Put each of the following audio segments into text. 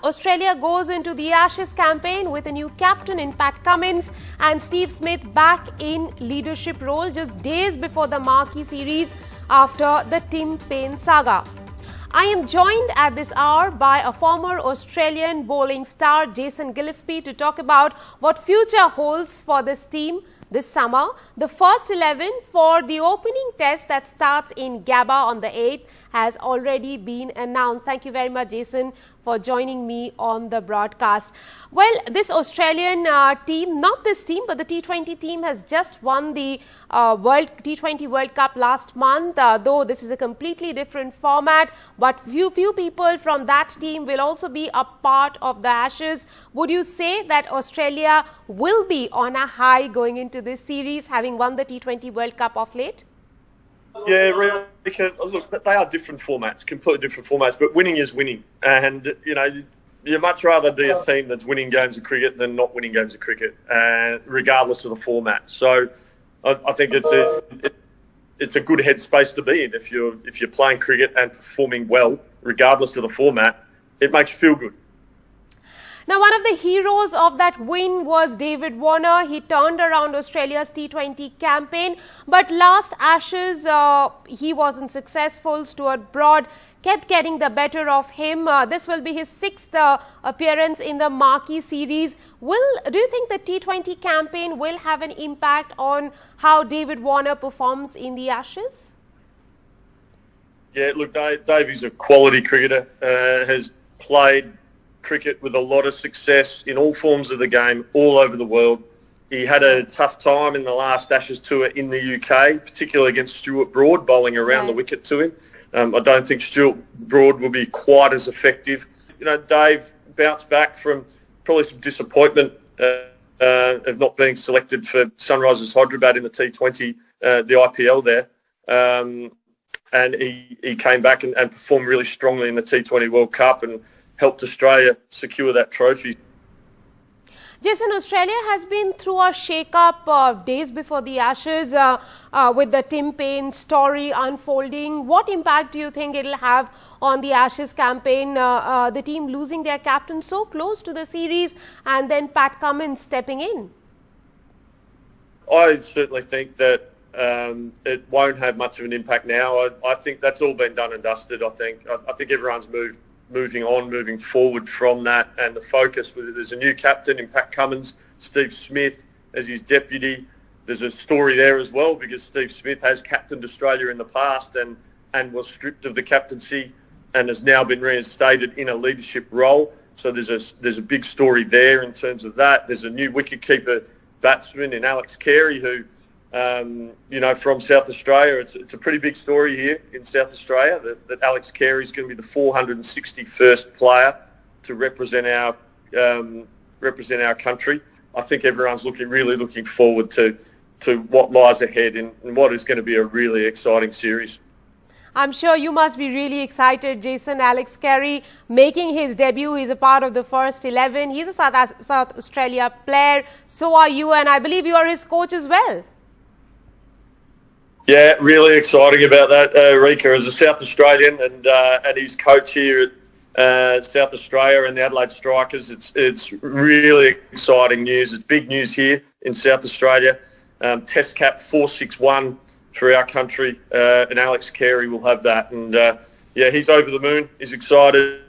Australia goes into the Ashes campaign with a new captain in Pat Cummins and Steve Smith back in leadership role just days before the marquee series after the Tim Paine saga. I am joined at this hour by a former Australian bowling star, Jason Gillespie, to talk about what future holds for this team this summer. The first 11 for the opening test that starts in Gabba on the 8th has already been announced. Thank you very much, Jason, for joining me on the broadcast. Well, this Australian team, not this team, but the T20 team has just won the T20 World Cup last month, though this is a completely different format. But few people from that team will also be a part of the Ashes. Would you say that Australia will be on a high going into this series, having won the T20 World Cup of late? Yeah, really, because look, they are different formats, completely different formats, but winning is winning. And, you know, you'd much rather be a team that's winning games of cricket than not winning games of cricket, regardless of the format. So I think it's a good headspace to be in. If you're playing cricket and performing well, regardless of the format, it makes you feel good. Now, one of the heroes of that win was David Warner. He turned around Australia's T20 campaign, but last Ashes, he wasn't successful. Stuart Broad kept getting the better of him. This will be his 6th appearance in the marquee series. Do you think the T20 campaign will have an impact on how David Warner performs in the Ashes? Yeah, look, Davey's a quality cricketer, has played cricket with a lot of success in all forms of the game all over the world. He had a tough time in the last Ashes tour in the UK, particularly against Stuart Broad, bowling around the wicket to him. I don't think Stuart Broad will be quite as effective. You know, Dave bounced back from probably some disappointment of not being selected for Sunrisers Hyderabad in the T20, the IPL there. And he came back and performed really strongly in the T20 World Cup and helped Australia secure that trophy. Jason, Australia has been through a shake-up days before the Ashes with the Tim Paine story unfolding. What impact do you think it will have on the Ashes campaign, the team losing their captain so close to the series and then Pat Cummins stepping in? I certainly think that it won't have much of an impact now. I think that's all been done and dusted. I think everyone's moving forward from that, and the focus, there's a new captain in Pat Cummins, Steve Smith as his deputy. There's a story there as well because Steve Smith has captained Australia in the past and was stripped of the captaincy and has now been reinstated in a leadership role. So there's a big story there in terms of that. There's a new wicketkeeper batsman in Alex Carey who, from South Australia. It's a pretty big story here in South Australia that Alex Carey is going to be the 461st player to represent our country. I think everyone's really looking forward to what lies ahead and what is going to be a really exciting series. I'm sure you must be really excited, Jason. Alex Carey making his debut. He's a part of the first 11. He's a South Australia player. So are you, and I believe you are his coach as well. Yeah, really exciting about that, Rika, as a South Australian and his coach here at South Australia and the Adelaide Strikers. It's really exciting news. It's big news here in South Australia. Test cap 461 for our country, and Alex Carey will have that. And he's over the moon. He's excited.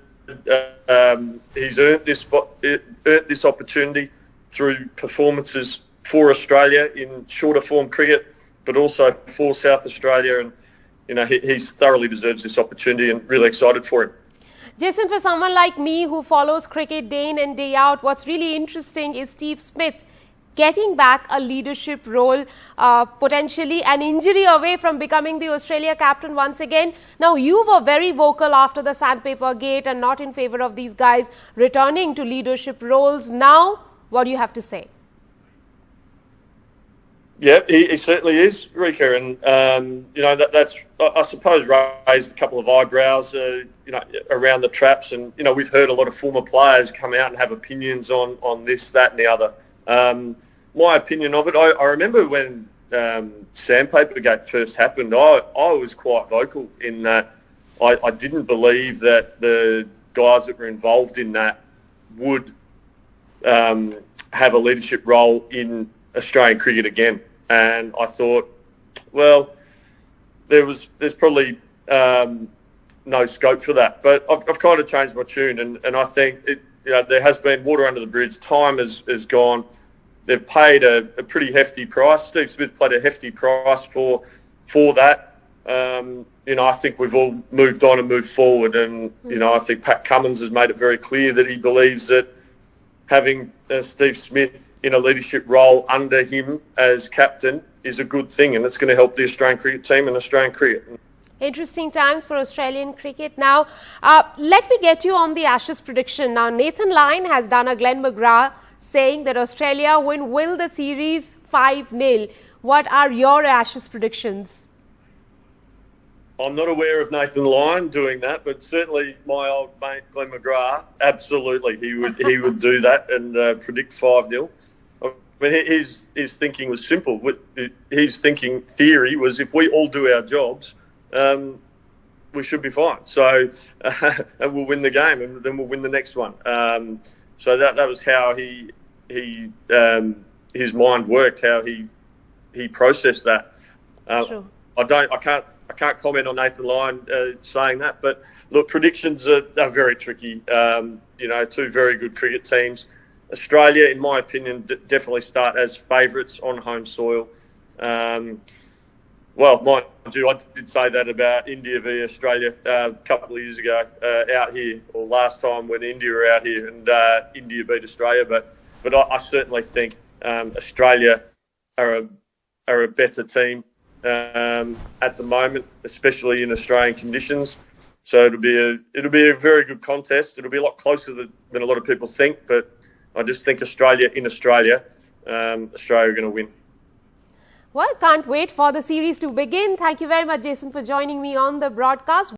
He's earned this opportunity through performances for Australia in shorter form cricket, but also for South Australia, and he thoroughly deserves this opportunity and really excited for him. Jason, for someone like me who follows cricket day in and day out, what's really interesting is Steve Smith getting back a leadership role, potentially an injury away from becoming the Australia captain once again. Now, you were very vocal after the Sandpaper Gate and not in favour of these guys returning to leadership roles. Now, what do you have to say? Yeah, he certainly is, Rika, and that's I suppose raised a couple of eyebrows, around the traps, and we've heard a lot of former players come out and have opinions on this, that, and the other. My opinion of it, I remember when Sandpaper Gate first happened, I was quite vocal in that I didn't believe that the guys that were involved in that would have a leadership role in Australian cricket again. And I thought, well, there's probably no scope for that. But I've kind of changed my tune, and I think there has been water under the bridge. Time has gone. They've paid a pretty hefty price. Steve Smith paid a hefty price for that. I think we've all moved on and moved forward. And, I think Pat Cummins has made it very clear that he believes that having Steve Smith in a leadership role under him as captain is a good thing, and it's going to help the Australian cricket team and Australian cricket. Interesting times for Australian cricket. Now, let me get you on the Ashes prediction. Now, Nathan Lyon has done a Glenn McGrath saying that Australia will the series 5-0. What are your Ashes predictions? I'm not aware of Nathan Lyon doing that, but certainly my old mate Glenn McGrath, absolutely, he would do that and predict 5-0. I mean, his thinking was simple. His theory was if we all do our jobs, we should be fine. So and we'll win the game, and then we'll win the next one. So that was how his mind worked, how he processed that. Sure. I can't comment on Nathan Lyon saying that, but look, predictions are very tricky. Two very good cricket teams. Australia, in my opinion, definitely start as favourites on home soil. Well, mind you, I did say that about India v Australia a couple of years ago out here, or last time when India were out here and India beat Australia. But I certainly think Australia are a better team at the moment, especially in Australian conditions. So it'll be a very good contest. It'll be a lot closer than a lot of people think. But I just think Australia are going to win. Well, can't wait for the series to begin. Thank you very much, Jason, for joining me on the broadcast.